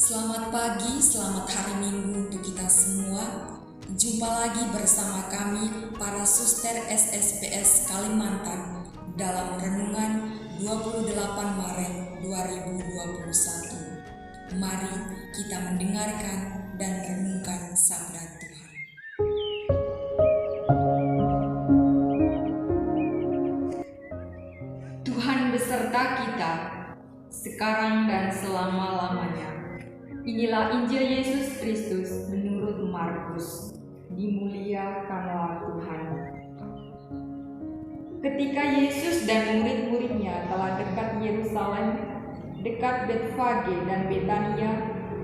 Selamat pagi, selamat hari Minggu untuk kita semua. Jumpa lagi bersama kami para suster SSPS Kalimantan dalam renungan 28 Maret 2021. Mari kita mendengarkan dan renungkan sabda Tuhan. Tuhan beserta kita sekarang dan selama-lamanya. Inilah Injil Yesus Kristus menurut Markus. Dimuliakanlah Tuhan. Ketika Yesus dan murid-muridnya telah dekat Yerusalem, dekat Betfage dan Betania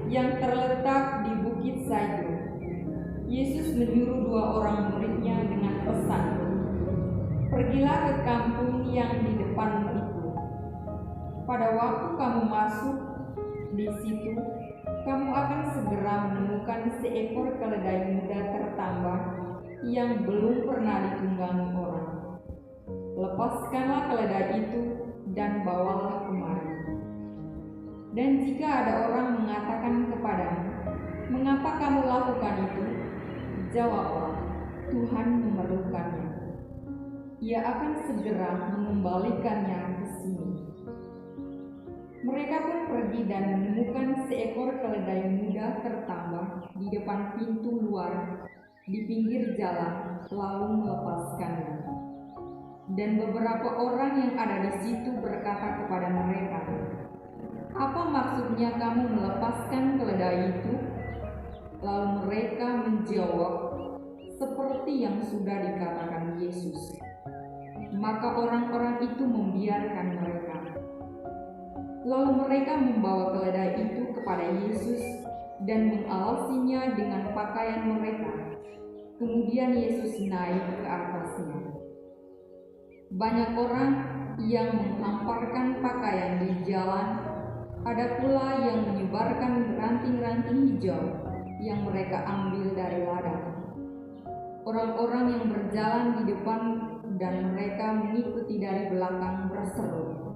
yang terletak di Bukit Zaitun, Yesus menyuruh 2 orang muridnya dengan pesan, "Pergilah ke kampung yang di depan itu. Pada waktu kamu masuk di situ, kamu akan segera menemukan seekor keledai muda tertambah yang belum pernah ditunggangi orang. Lepaskanlah keledai itu dan bawalah kemari. Dan jika ada orang mengatakan kepadamu, 'Mengapa kamu lakukan itu?' jawablah, 'Tuhan memerlukannya. Ia akan segera mengembalikannya ke sini.' Mereka pun pergi dan menemukan seekor keledai muda tertambah di depan pintu luar di pinggir jalan, lalu melepaskannya. Dan beberapa orang yang ada di situ berkata kepada mereka, 'Apa maksudnya kamu melepaskan keledai itu?' Lalu mereka menjawab seperti yang sudah dikatakan Yesus. Maka orang-orang itu membiarkan mereka. Lalu mereka membawa keledai itu kepada Yesus dan mengalasinya dengan pakaian mereka. Kemudian Yesus naik ke atasnya. Banyak orang yang menghamparkan pakaian di jalan, ada pula yang menyebarkan ranting-ranting hijau yang mereka ambil dari ladang. Orang-orang yang berjalan di depan dan mereka mengikuti dari belakang berseru,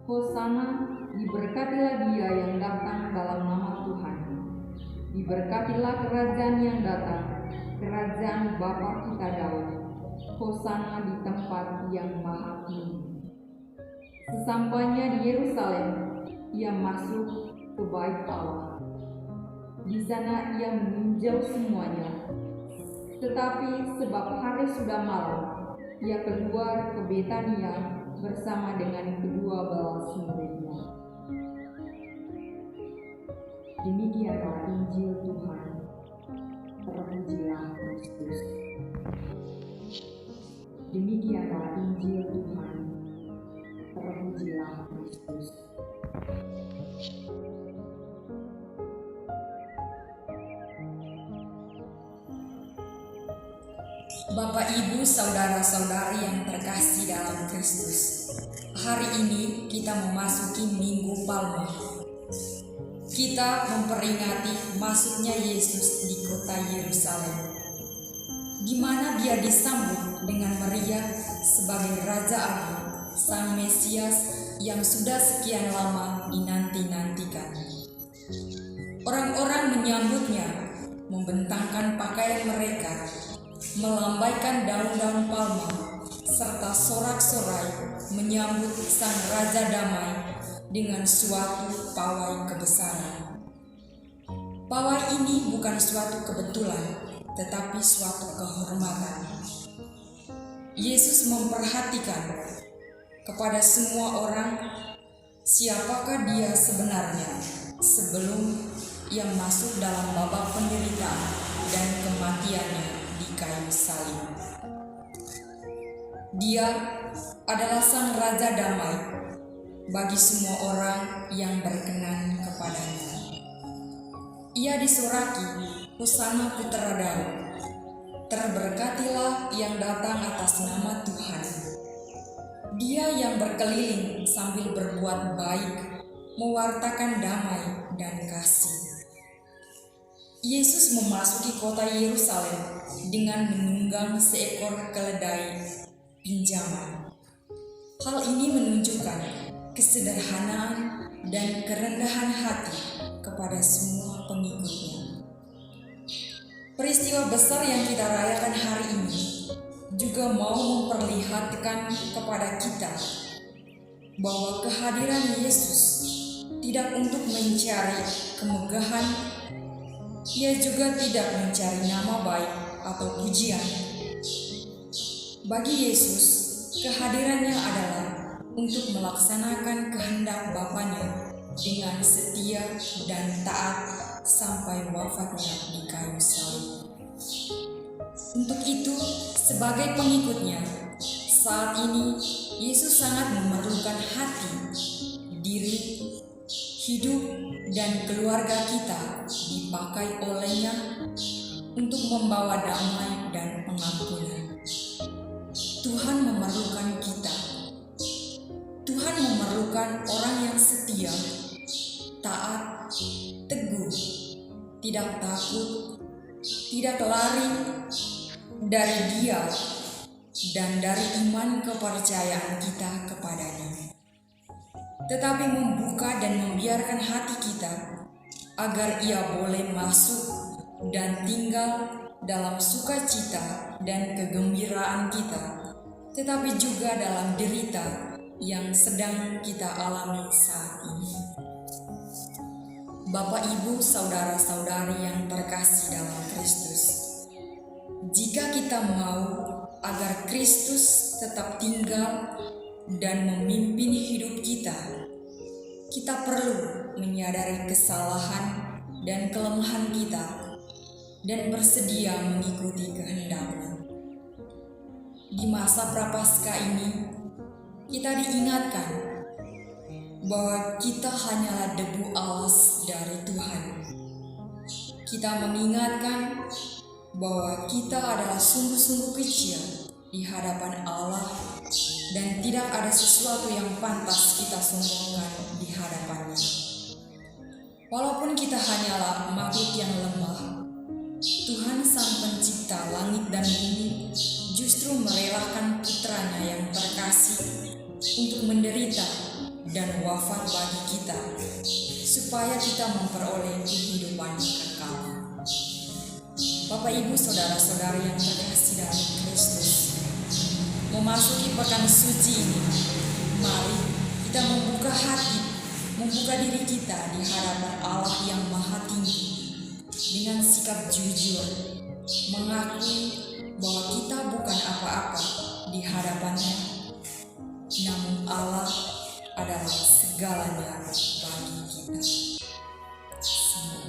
'Hosana, diberkatilah Dia yang datang dalam nama Tuhan. Diberkatilah kerajaan yang datang, kerajaan Bapa kita Daud. Hosana di tempat yang maha tinggi.' Sesampainya di Yerusalem, Ia masuk ke bait Allah. Di sana Ia meninjau semuanya. Tetapi sebab hari sudah malam, Ia keluar ke Betania bersama dengan kedua belas muridnya." Demikianlah Injil Tuhan. Terpujilah Kristus. Demikianlah Injil Tuhan. Terpujilah Kristus. Bapak, Ibu, saudara-saudari yang terkasih dalam Kristus, hari ini kita memasuki Minggu Palma. Kita memperingati masuknya Yesus di kota Yerusalem, di mana Dia disambut dengan meriah sebagai Raja Agung, Sang Mesias yang sudah sekian lama dinanti-nantikan. Orang-orang menyambutnya, membentangkan pakaian mereka, melambaikan daun-daun palma, serta sorak-sorai menyambut Sang Raja Damai dengan suatu pawai kebesaran. Pawai ini bukan suatu kebetulan, tetapi suatu kehormatan. Yesus memperhatikan kepada semua orang siapakah Dia sebenarnya sebelum Ia masuk dalam babak penderitaan dan kematiannya di kayu salib. Dia adalah Sang Raja Damai bagi semua orang yang berkenan kepadanya. Ia disoraki, Hosana Putra Daud. Terberkatilah yang datang atas nama Tuhan. Dia yang berkeliling sambil berbuat baik, mewartakan damai dan kasih. Yesus memasuki kota Yerusalem dengan menunggang seekor keledai pinjaman. Hal ini menunjukkan kesederhanaan dan kerendahan hati kepada semua pengikutnya. Peristiwa besar yang kita rayakan hari ini juga mau memperlihatkan kepada kita bahwa kehadiran Yesus tidak untuk mencari kemegahan, ia juga tidak mencari nama baik atau pujian. Bagi Yesus, kehadirannya adalah untuk melaksanakan kehendak Bapanya dengan setia dan taat sampai wafatnya di kayu salib. Untuk itu, sebagai pengikutnya, saat ini Yesus sangat memerlukan hati, diri, hidup, dan keluarga kita dipakai olehnya untuk membawa damai dan pengampunan. Tuhan memerlukan kita. Tuhan memerlukan orang yang setia, taat, teguh, tidak takut, tidak lari dari Dia, dan dari iman kepercayaan kita kepadanya, tetapi membuka dan membiarkan hati kita agar Ia boleh masuk dan tinggal dalam sukacita dan kegembiraan kita, tetapi juga dalam derita yang sedang kita alami saat ini. Bapak, Ibu, saudara-saudari yang terkasih dalam Kristus, jika kita mau agar Kristus tetap tinggal dan memimpin hidup kita, kita perlu menyadari kesalahan dan kelemahan kita dan bersedia mengikuti kehendak-Nya. Di masa Prapaskah ini, kita diingatkan bahwa kita hanyalah debu alas dari Tuhan. Kita mengingatkan bahwa kita adalah sungguh-sungguh kecil di hadapan Allah dan tidak ada sesuatu yang pantas kita sombongkan di hadapan-Nya. Walaupun kita hanyalah makhluk yang lemah, Tuhan Sang Pencipta langit dan bumi justru merelakan putranya yang terkasih untuk menderita dan wafat bagi kita, supaya kita memperoleh kehidupan kekal. Bapak, Ibu, saudara-saudari yang terkasih dalam Kristus, memasuki pekan suci ini, mari kita membuka hati, membuka diri kita di hadapan Allah yang Maha Tinggi dengan sikap jujur, mengakui bahwa kita bukan apa-apa di hadapan-Nya, namun Allah adalah segalanya bagi kita. Semoga